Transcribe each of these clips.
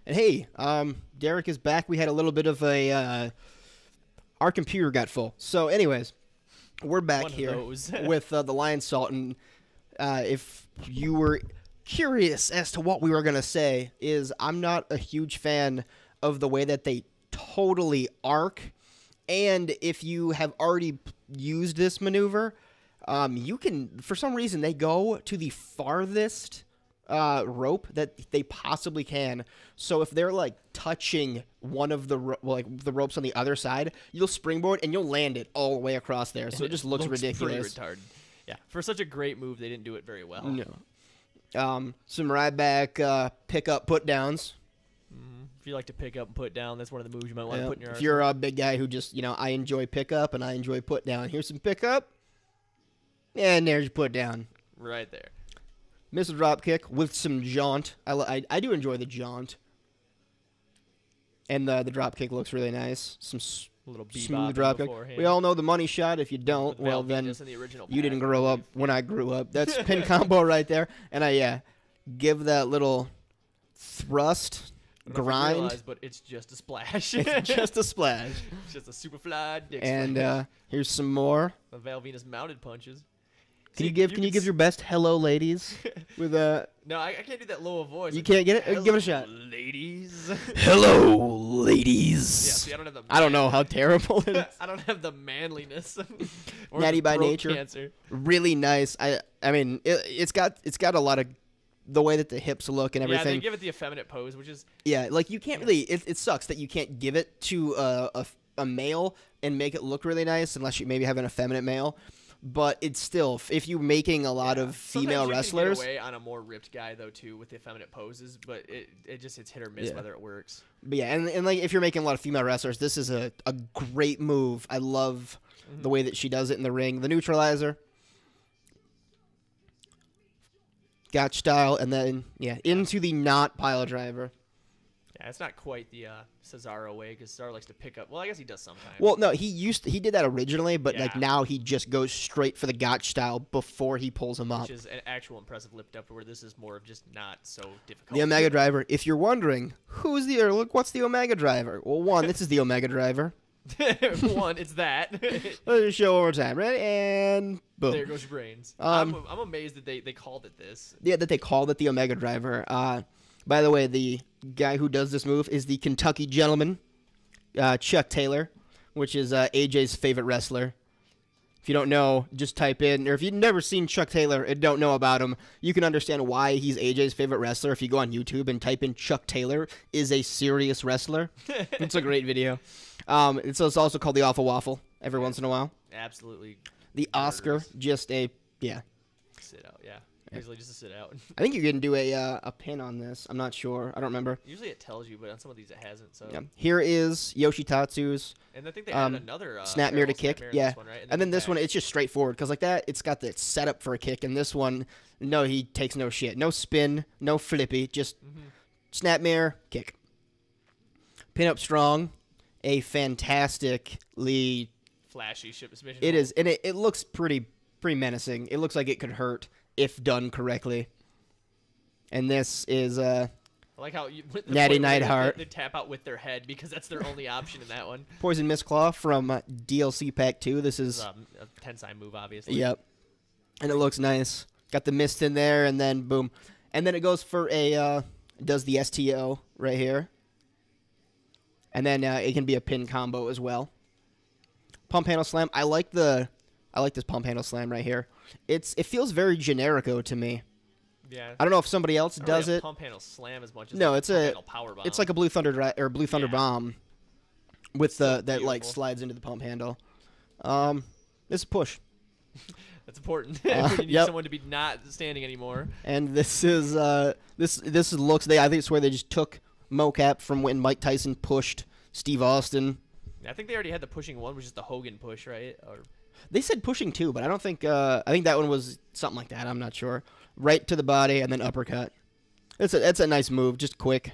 And hey, Derrick is back. We had a little bit of a our computer got full. So, anyways, we're back here with the Lion Salt, and if you were curious as to what we were gonna say, is I'm not a huge fan of the way that they totally arc, and if you have already used this maneuver, you can, for some reason, they go to the farthest rope that they possibly can. So if they're like touching one of the the ropes on the other side, you'll springboard and you'll land it all the way across there. So it just looks ridiculous. Pretty retarded. Yeah, for such a great move, they didn't do it very well. No. Some ride back pick up put downs. If you like to pick up and put down, that's one of the moves you might want to put in your arsenal. If you're a big guy who just, I enjoy pick up and I enjoy put down. Here's some pick up. And there's your put down. Right there. Missile drop kick with some jaunt. I do enjoy the jaunt. And the drop kick looks really nice. Some little smooth drop kick. We all know the money shot. If you don't, well then you didn't grow up when I grew up. That's pin combo right there. And I give that little thrust. Grind, realize, but it's just a splash. It's just a splash. It's just a super fly dick and splash. Here's some more. The Val Venus mounted punches. Can you give your best hello, ladies? With a no, I can't do that low voice. You can't get it. Hello, give it a shot, ladies. Hello, ladies. Yeah, see, I don't have the. I don't know how terrible it is. I don't have the manliness. Or Natty by throat nature. Cancer. Really nice. I mean, it's got a lot of. The way that the hips look and everything. Yeah, they give it the effeminate pose, which is... Yeah, like you can't really... It sucks that you can't give it to a male and make it look really nice unless you maybe have an effeminate male. But it's still... If you're making a lot of female wrestlers... Sometimes you can get away on a more ripped guy, though, too, with the effeminate poses. But it's hit or miss whether it works. But yeah, and like if you're making a lot of female wrestlers, this is a great move. I love the way that she does it in the ring. The neutralizer... Gotch style, and then, into the not pile driver. Yeah, it's not quite the Cesaro way, because Cesaro likes to pick up. Well, I guess he does sometimes. Well, no, he did that originally, but like now he just goes straight for the Gotch style before he pulls him up. Which is an actual impressive lift up, where this is more of just not so difficult. The Omega driver. If you're wondering, what's the Omega driver? Well, one, this is the Omega driver. One, it's that. Let's just show one more time. Ready? And boom. There goes your brains. I'm amazed that they called it this. Yeah, that they called it the Omega driver. By the way, the guy who does this move is the Kentucky gentleman, Chuck Taylor, which is AJ's favorite wrestler. If you don't know, just type in, or if you've never seen Chuck Taylor and don't know about him, you can understand why he's AJ's favorite wrestler if you go on YouTube and type in Chuck Taylor is a serious wrestler. It's a great video. It's also called the Awful Waffle every once in a while. Absolutely. The Oscar, just a, Sit out, yeah. Usually just a sit out. I think you can do a pin on this. I'm not sure. I don't remember. Usually it tells you, but on some of these it hasn't. So yeah. Here is Yoshi Tatsu's. And I think they added another snap mirror to kick. Yeah. One, right? And then this one, it's just straightforward because like that, it's got the setup for a kick. And this one, no, he takes no shit. No spin, no flippy, just snap mirror, kick. Pin up strong. A fantastically flashy submission. It is, and it looks pretty menacing. It looks like it could hurt if done correctly. And this is I like how Natty Neidhart. They tap out with their head because that's their only option in that one. Poison Mist Claw from DLC Pack 2. This is a Tensai move, obviously. Yep, and it looks nice. Got the mist in there, and then boom, and then it goes for a does the STO right here. And then it can be a pin combo as well. Pump handle slam. I like this pump handle slam right here. It feels very generico to me. Yeah. I don't know if somebody else does it. Pump handle slam as much as no, like it's a power bomb. It's like a Blue Thunder bomb with that like slides into the pump handle. It's a push. That's important. You need someone to be not standing anymore. And this is this looks. I think it's where they just took mocap from when Mike Tyson pushed Steve Austin. I think they already had the pushing one, which is the Hogan push, right? Or they said pushing two, but I don't think. I think that one was something like that. I'm not sure. Right to the body and then uppercut. That's a nice move, just quick.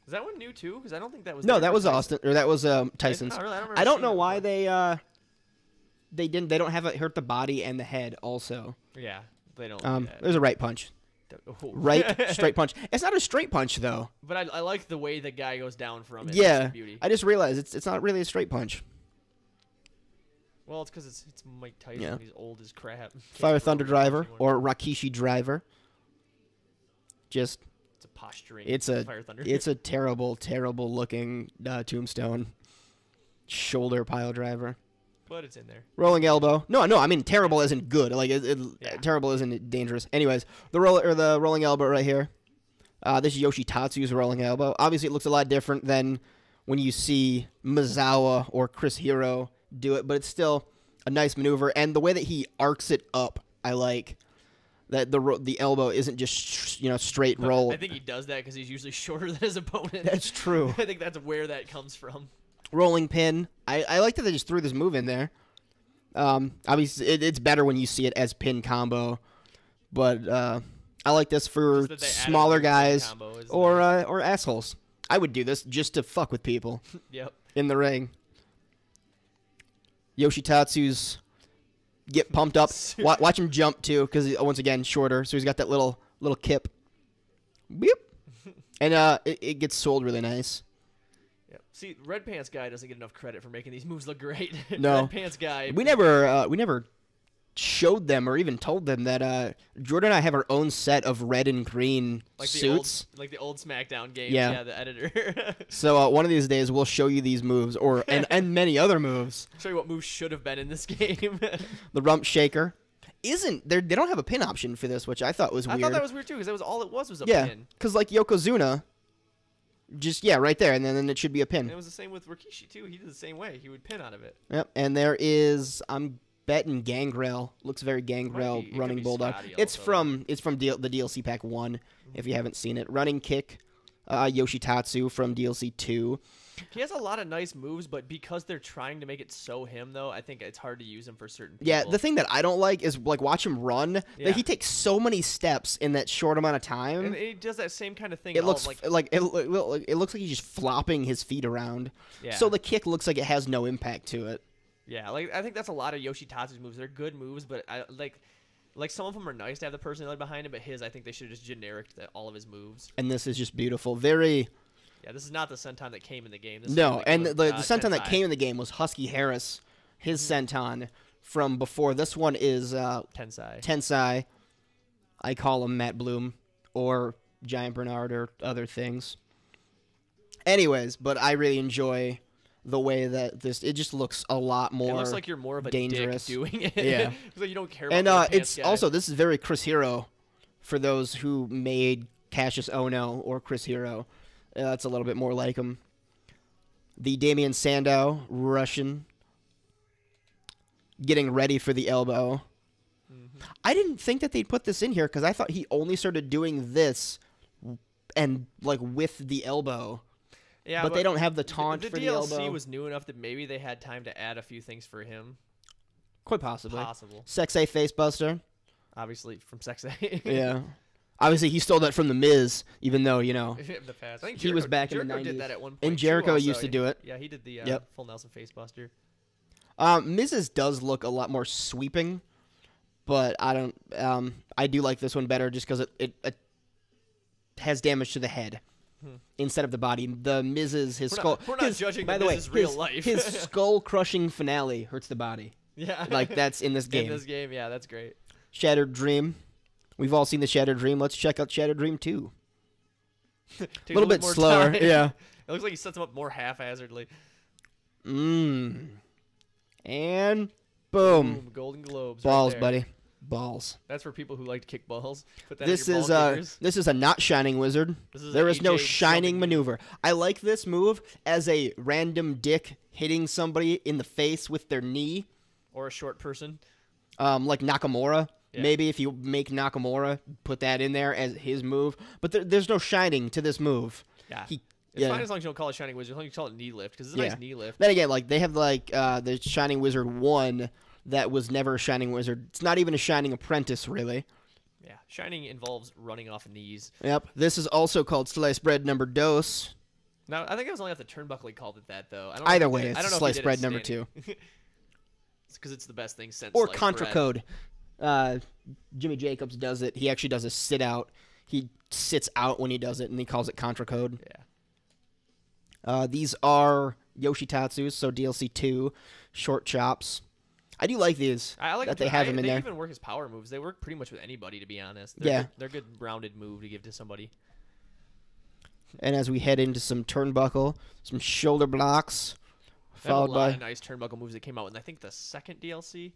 Is that one new too? Because I don't think that was. No, that was Austin, or that was Tyson's. I don't know why they don't have it hurt the body and the head also. Yeah, they don't. There's a right punch. Right straight punch. It's not a straight punch though. But I like the way the guy goes down from it. Yeah, beauty. I just realized it's not really a straight punch. Well, it's because it's Mike Tyson. Yeah. He's old as crap. Fire Thunder Driver or Rikishi Driver. Just it's a posturing. Fire Thunder. It's a terrible looking tombstone. Shoulder pile driver. But it's in there. Rolling elbow. No, I mean terrible isn't good. Like terrible isn't dangerous. Anyways, the rolling elbow right here. This is Yoshi Tatsu's rolling elbow. Obviously, it looks a lot different than when you see Misawa or Chris Hero do it, but it's still a nice maneuver. And the way that he arcs it up, I like that the elbow isn't just straight roll. I think he does that because he's usually shorter than his opponent. That's true. I think that's where that comes from. Rolling pin. I like that they just threw this move in there. Obviously, it's better when you see it as pin combo, but I like this for smaller guys or assholes. I would do this just to fuck with people. Yep. In the ring. Yoshi Tatsu's get pumped up. Watch him jump too, because once again shorter, so he's got that little kip. Beep. And it gets sold really nice. Yep. See, Red Pants guy doesn't get enough credit for making these moves look great. No. Red Pants guy. We never showed them or even told them that Jordan and I have our own set of red and green suits. Like the old SmackDown games. Yeah, yeah, the editor. So one of these days we'll show you these moves and many other moves. Show you what moves should have been in this game. The rump shaker. They don't have a pin option for this, which I thought was weird. I thought that was weird too, because that was all it was a pin. Yeah, because like Yokozuna, just right there, and then it should be a pin. And it was the same with Rikishi too. He did the same way. He would pin out of it. Yep. And there is betting Gangrel. Looks very Gangrel running bulldog. It's from the DLC pack 1. If you haven't seen it, running kick. Yoshi Tatsu from DLC 2. He has a lot of nice moves, but because they're trying to make it so him, though, I think it's hard to use him for certain people. Yeah, the thing that I don't like is watch him run. Yeah. Like, he takes so many steps in that short amount of time. And he does that same kind of thing. It looks like it looks like he's just flopping his feet around. Yeah. So the kick looks like it has no impact to it. Yeah, I think that's a lot of Yoshi Tatsu's moves. They're good moves, but I like some of them are nice to have the personality behind it, but I think they should have just generic all of his moves. And this is just beautiful. Very. Yeah, this is not the senton that came in the game. This and the senton that came in the game was Husky Harris, his senton from before. This one is Tensai. I call him Matt Bloom or Giant Bernard or other things. Anyways, but I really enjoy the way that it just looks a lot more. It looks like you're more of a dangerous dick doing it. Yeah, like you don't care about. And it's also this is very Chris Hero for those who made Cassius Ohno or Chris Hero. It's a little bit more like him. The Damian Sandow, Russian, getting ready for the elbow. Mm-hmm. I didn't think that they'd put this in here because I thought he only started doing this and with the elbow. Yeah, but they don't have the taunt for the elbow. The DLC was new enough that maybe they had time to add a few things for him. Quite possibly. Possible. Sexay Facebuster. Obviously from Sexay. Yeah. Obviously, he stole that from The Miz, even though, the past. I think he was back in the 90s. Did that at one point. And Jericho used to do it. Yeah, he did the full Nelson Facebuster. Miz's does look a lot more sweeping, but I don't. I do like this one better just because it has damage to the head instead of the body. The Miz's skull. We're not judging by the way, real life. His skull crushing finale hurts the body. Yeah, that's in this game. In this game, yeah, that's great. Shattered Dream. We've all seen the Shattered Dream. Let's check out Shattered Dream 2. A little bit slower, yeah. It looks like he sets him up more haphazardly. And boom. Golden Globes. Balls, right buddy. Balls. That's for people who like to kick balls. Put that this in your ball this is a not shining wizard. There is no shining maneuver. I like this move as a random dick hitting somebody in the face with their knee. Or a short person. Like Nakamura. Yeah. Maybe if you make Nakamura, put that in there as his move. But there's no shining to this move. Yeah. It's fine as long as you don't call it Shining Wizard. As long as you call it knee lift, because it's a nice knee lift. Then again, they have the Shining Wizard 1 that was never a Shining Wizard. It's not even a Shining Apprentice, really. Yeah. Shining involves running off knees. Yep. This is also called Sliced Bread Number Dos. Now, I think it was only after Turnbuckle he called it that, though. Either way, it's Sliced Bread Number 2. It's because it's the best thing since Or Contra Code. Jimmy Jacobs does it. He actually does a sit out. He sits out when he does it, and he calls it contra code. Yeah. These are Yoshi Tatsu, so DLC 2 short chops. I do like these. I like that they have him in there. They even work as power moves. They work pretty much with anybody, to be honest. They're a good rounded move to give to somebody. And as we head into some turnbuckle, some shoulder blocks, followed by a lot of nice turnbuckle moves that came out in I think the second DLC.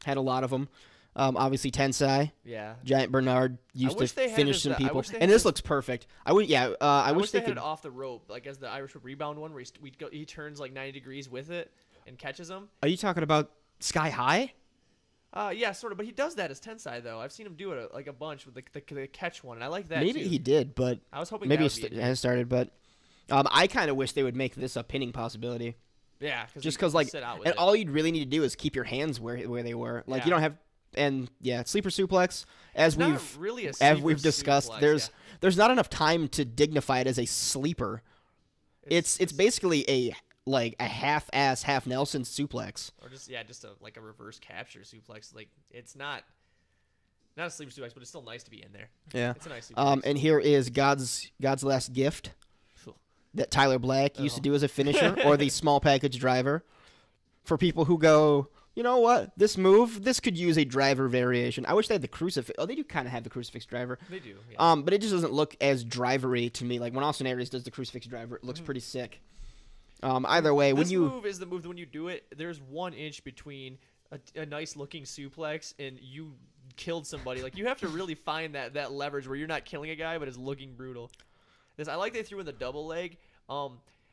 Had a lot of them. Obviously Tensai. Yeah. Giant Bernard used to finish some people, and this looks perfect. I wish they had could it off the rope, like as the Irish Whip rebound one, where he turns like 90 degrees with it and catches him. Are you talking about Sky High? Yeah, sort of. But he does that as Tensai, though. I've seen him do it like a bunch with the catch one, and I like that. Maybe too. he did, but I was hoping maybe that it has started. But I kind of wish they would make this a pinning possibility. Yeah, just because all you'd really need to do is keep your hands where they were. Like you don't have, and sleeper suplex as we've discussed. Suplex, there's not enough time to dignify it as a sleeper. It's basically a half-ass, half-Nelson suplex. Or just a reverse capture suplex. Like, it's not a sleeper suplex, but it's still nice to be in there. Yeah. It's a nice suplex. And here is God's Last Gift that Tyler Black used to do as a finisher, or the small package driver. For people who go, you know what, this could use a driver variation. I wish they had the crucifix. Oh, they do kind of have the crucifix driver. They do, yeah. But it just doesn't look as drivery to me. Like, when Austin Aries does the crucifix driver, it looks pretty sick. Either way, this move is the move that when you do it, there's 1 inch between a nice looking suplex and you killed somebody. Like, you have to really find that leverage where you're not killing a guy, but it's looking brutal. I like they threw in the double leg.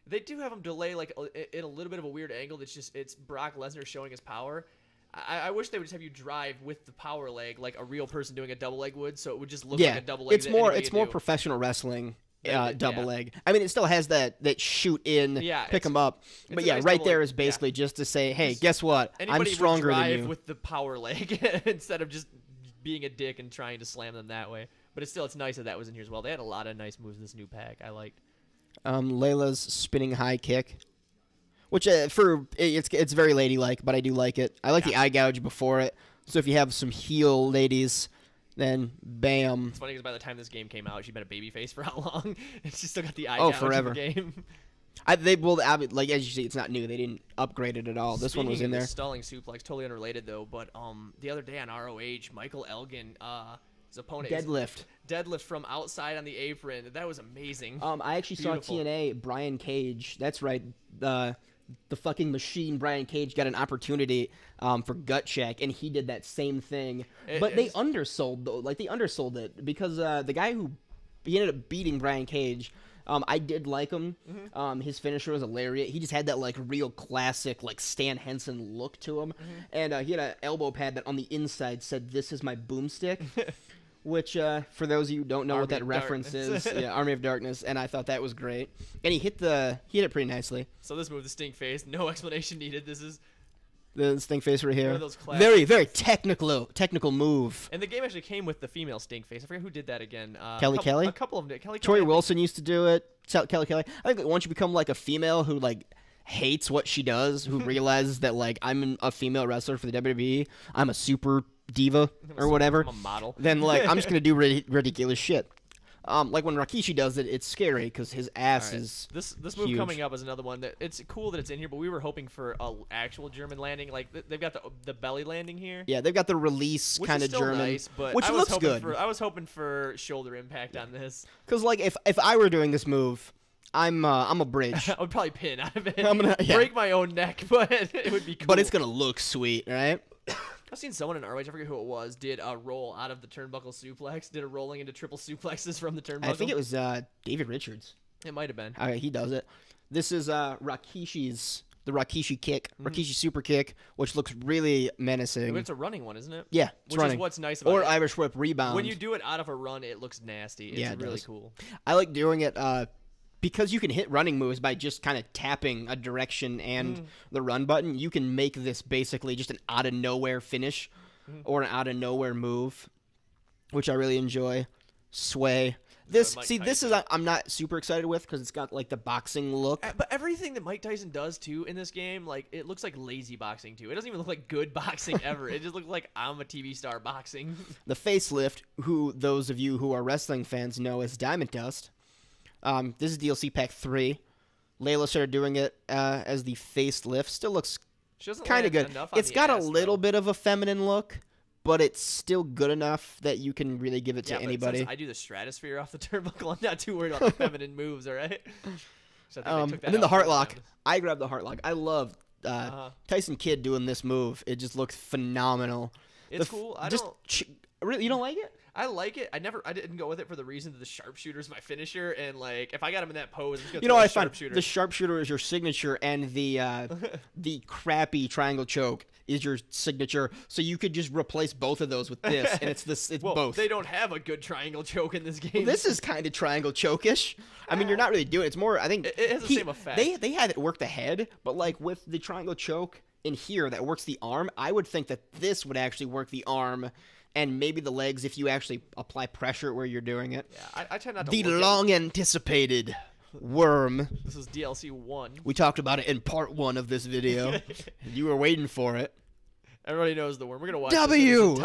They do have him delay like in a little bit of a weird angle. It's Brock Lesnar showing his power. I wish they would just have you drive with the power leg like a real person doing a double leg would, so it would just look like a double leg. It's more professional wrestling. Double leg. I mean, it still has that shoot in, pick him up. But yeah, nice right there is basically just to say, hey, guess what? I'm stronger than you. With the power leg instead of just being a dick and trying to slam them that way. But it's nice that was in here as well. They had a lot of nice moves in this new pack. I liked. Layla's spinning high kick, which it's very ladylike, but I do like it. I like the eye gouge before it. So if you have some heel ladies, then bam. It's funny because by the time this game came out, she'd been a babyface for how long? And she still got the eye gouge forever. in the game. Like as you see, it's not new. They didn't upgrade it at all. This one was in there. Stalling suplex, totally unrelated though. But the other day on ROH, Michael Elgin, his opponent deadlift from outside on the apron. That was amazing. I actually saw TNA Brian Cage. That's right. The fucking machine Brian Cage got an opportunity for gut check, and he did that same thing. But they undersold though. Like they undersold it because the guy he ended up beating Brian Cage. I did like him. His finisher was a lariat. He just had that like real classic like Stan Henson look to him, and he had an elbow pad that on the inside said, "This is my boomstick." Which, for those of you who don't know what that reference is, Army of Darkness, and I thought that was great. And he hit it pretty nicely. So this move, the stink face, no explanation needed. This is the stink face right here. One of those very, very technical move. And the game actually came with the female stink face. I forget who did that again. Kelly? A couple of them did. Tori Wilson used to do it. Kelly. I think once you become like a female who like hates what she does, who realizes that like I'm a female wrestler for the WWE, I'm a super diva or whatever. I'm a model. Then like I'm just gonna do ridiculous shit. Like when Rikishi does it, it's scary because his ass is this move huge. coming up is another one that it's cool that it's in here, but we were hoping for a actual German landing. Like they've got the belly landing here. Yeah, they've got the release kind of German, nice, but which looks good. I was hoping for shoulder impact on this. Because like if I were doing this move, I'm a bridge. I would probably pin out of it. I'm gonna break my own neck, but it would be cool. But it's gonna look sweet, right? I've seen someone in ROH, I forget who it was, did a roll out of the turnbuckle suplex, did a rolling into triple suplexes from the turnbuckle. I think it was David Richards. It might have been. He does it. This is Rikishi's, the Rikishi kick, Rikishi super kick, which looks really menacing. It's a running one, isn't it? Yeah, it's running. Which is what's nice about it. Or Irish whip rebound. When you do it out of a run, it looks nasty. It's really cool. I like doing it because you can hit running moves by just kind of tapping a direction and the run button. You can make this basically just an out-of-nowhere finish or an out-of-nowhere move, which I really enjoy. Sway. This is I'm not super excited with because it's got like the boxing look. But everything that Mike Tyson does too in this game, like it looks like lazy boxing too. It doesn't even look like good boxing ever. It just looks like I'm a TV star boxing. The facelift, who those of you who are wrestling fans know as Diamond Dust. This is DLC Pack 3. Layla started doing it as the facelift. Still looks kind of good. It's got a little bit of a feminine look, but it's still good enough that you can really give it to anybody. Since I do the stratosphere off the turnbuckle, I'm not too worried about the feminine moves, all right? So and then the heart lock. I grabbed the heart lock. I love Tyson Kidd doing this move. It just looks phenomenal. It's cool. You don't like it? I like it. I didn't go with it for the reason that the sharpshooter is my finisher, and like if I got him in that pose, I'm just gonna I find the sharpshooter is your signature, and the crappy triangle choke is your signature. So you could just replace both of those with this, and it's both. They don't have a good triangle choke in this game. Well, this is kind of triangle choke-ish. I mean, you're not really doing it. It's more. I think it has the same effect. They had it work the head, but like with the triangle choke in here that works the arm, I would think that this would actually work the arm. And maybe the legs if you actually apply pressure where you're doing it. Yeah, I tend not to The long-anticipated worm. This is DLC 1. We talked about it in part 1 of this video. You were waiting for it. Everybody knows the worm. We're going to watch W-O-R-M.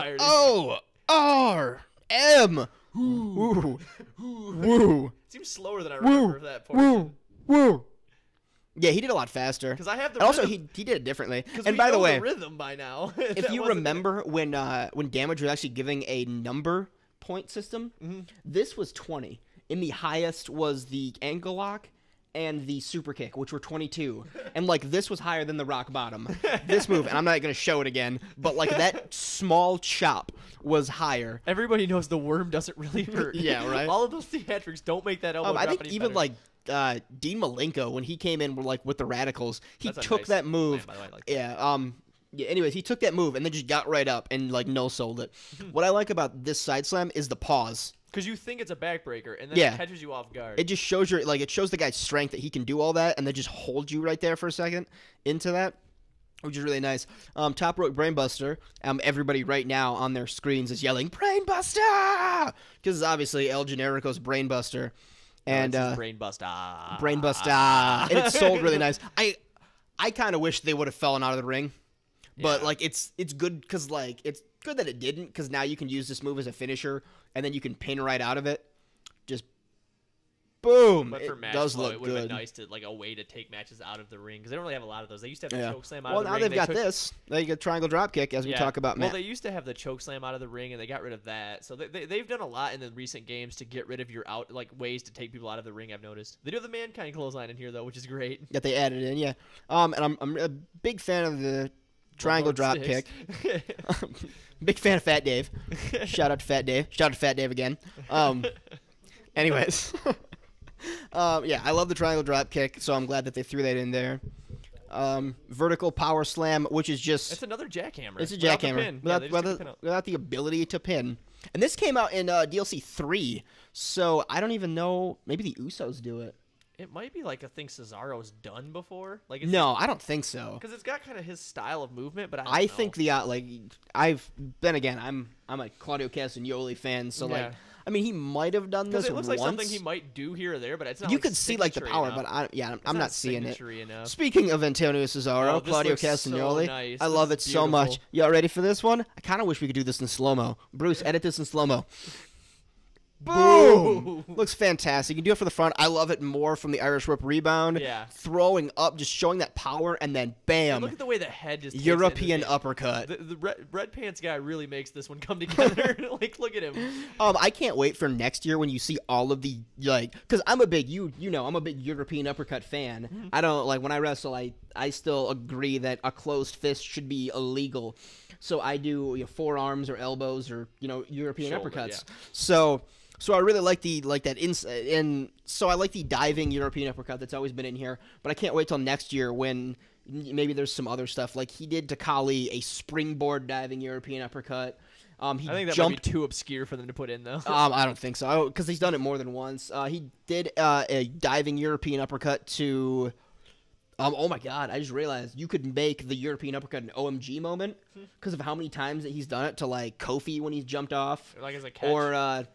Woo. Woo. It seems slower than I remember that portion. Woo. Yeah, he did a lot faster. Because I have the rhythm. Also, he did it differently. And by the way, the rhythm by now. If you remember when Damage was actually giving a number point system, this was 20. And the highest was the ankle lock and the super kick, which were 22. And like this was higher than the rock bottom. This move, and I'm not going to show it again, but like that small chop was higher. Everybody knows the worm doesn't really hurt. Yeah, right? All of those theatrics don't make that elbow drop I think any even better. like Dean Malenko, when he came in with the Radicals, he took that move. Plan, by the way, I like that. Yeah, anyways, he took that move and then just got right up and like no-sold it. What I like about this side slam is the pause. Because you think it's a backbreaker, and then it catches you off guard. It just shows it shows the guy's strength that he can do all that, and then just hold you right there for a second into that, which is really nice. Top rope brainbuster. Everybody right now on their screens is yelling brainbuster because it's obviously El Generico's brainbuster. And brainbuster. Brainbuster. And it's sold really nice. I kind of wish they would have fallen out of the ring. But like it's good because like it's good that it didn't because now you can use this move as a finisher and then you can pin right out of it. Just boom. But for it match does flow, look it would have good. been nice to like a way to take matches out of the ring because they don't really have a lot of those. They used to have the choke slam out well, of the now ring. they've got this. They get triangle drop kick as we talk about. Well, they used to have the choke slam out of the ring and they got rid of that. So they've done a lot in the recent games to get rid of your ways to take people out of the ring. I've noticed they do have the mankind clothesline in here though, which is great. That they added in, yeah. And I'm a big fan of the triangle drop kick. Big fan of Fat Dave. Shout out to Fat Dave. Shout out to Fat Dave again. Anyways. Yeah, I love the triangle drop kick, so I'm glad that they threw that in there. Vertical power slam, which is just... It's another jackhammer. It's a jackhammer. Without the ability to pin. And this came out in DLC 3, so I don't even know... Maybe the Usos do it. It might be like a thing Cesaro's done before. Like no, I don't think so. Because it's got kind of his style of movement, but I think I'm a Claudio Castagnoli fan, so like I mean he might have done this. It looks once. like something he might do here or there, but it's not. You like could see like the power, enough. but I'm not seeing it. Enough. Speaking of Antonio Cesaro, Claudio Castagnoli, so nice. I love it so much. Y'all ready for this one? I kind of wish we could do this in slow mo. Bruce, edit this in slow mo. Boom! Looks fantastic. You can do it for the front. I love it more from the Irish Whip rebound. Yeah. Throwing up, just showing that power, and then bam. And look at the way the head just European uppercut. The red pants guy really makes this one come together. Like, look at him. I can't wait for next year when you see all of the, like, because I'm a big, I'm a big European uppercut fan. Mm-hmm. I don't, like, when I wrestle, I still agree that a closed fist should be illegal. So I do forearms or elbows or, European uppercuts. Yeah. So I really like so I like the diving European uppercut that's always been in here, but I can't wait till next year when maybe there's some other stuff. Like he did to Kali a springboard diving European uppercut. I think that might be too obscure for them to put in though. I don't think so because he's done it more than once. He did a diving European uppercut to. Oh my God! I just realized you could make the European uppercut an OMG moment because of how many times that he's done it to like Kofi when he's jumped off, like as a catch. or.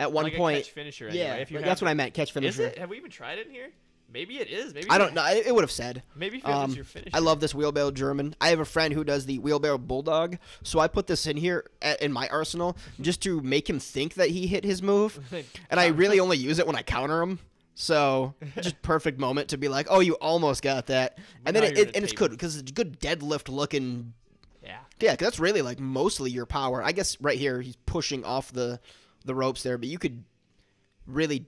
at one like point. A catch finisher. Yeah, Anyway, if you that's what I meant. Catch finisher. Is it? Have we even tried it in here? Maybe it is. Maybe I don't know. It would have said. Maybe if it's your finisher. I love this wheelbarrow German. I have a friend who does the wheelbarrow bulldog, so I put this in here in my arsenal just to make him think that he hit his move, and I really only use it when I counter him. So just perfect moment to be like, oh, you almost got that, and then it's good because it's good deadlift looking. Yeah, because that's really like mostly your power. I guess right here he's pushing off the ropes there, but you could really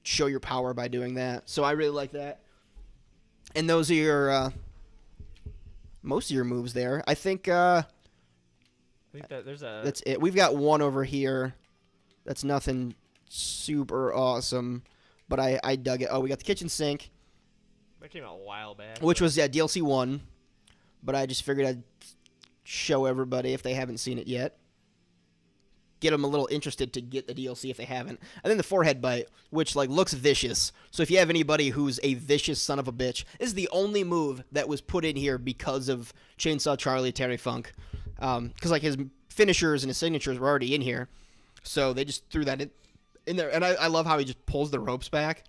show your power by doing that. So I really like that. And those are your most of your moves there. I think that there's a that's it. We've got one over here. That's nothing super awesome, but I dug it. Oh, we got the kitchen sink. That came out a while back. Which was DLC 1, but I just figured I'd show everybody if they haven't seen it yet. Get them a little interested to get the DLC if they haven't. And then the forehead bite, which looks vicious. So if you have anybody who's a vicious son of a bitch, this is the only move that was put in here because of Chainsaw Charlie Terry Funk. Because his finishers and his signatures were already in here. So they just threw that in there. And I love how he just pulls the ropes back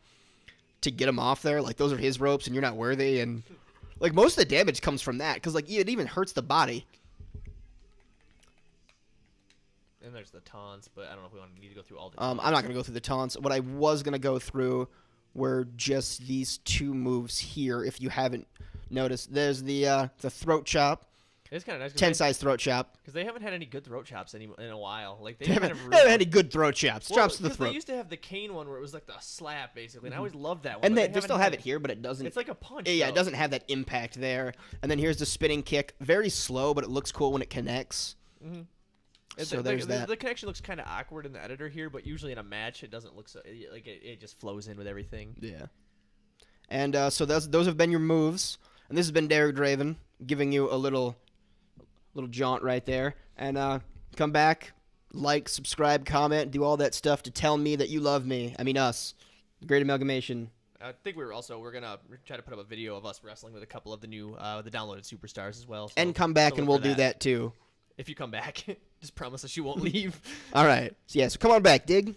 to get him off there. Like, those are his ropes and you're not worthy. And most of the damage comes from that. Because it even hurts the body. And there's the taunts, but I don't know if we need to go through all the taunts. I'm not going to go through the taunts. What I was going to go through were just these two moves here, if you haven't noticed. There's the throat chop. It's kind of nice. 10 size throat chop. Because they haven't had any good throat chops in a while. They haven't had any good throat chops. Chops to the throat. They used to have the cane one where it was like the slap, basically. And I always loved that one. And they still have it here, but it doesn't. It's like a punch. Yeah, it doesn't have that impact there. And then here's the spinning kick. Very slow, but it looks cool when it connects. Mm-hmm. So there's that. The connection looks kind of awkward in the editor here, but usually in a match it doesn't look so it just flows in with everything. Yeah. And so those have been your moves, and this has been Derrick Draven giving you a little jaunt right there. And come back, like, subscribe, comment, do all that stuff to tell me that you love me. I mean us. Great Amalgamation. I think we're gonna try to put up a video of us wrestling with a couple of the new the downloaded superstars as well. So, and come back and we'll do that too. If you come back, just promise us you won't leave. All right. So come on back, dig.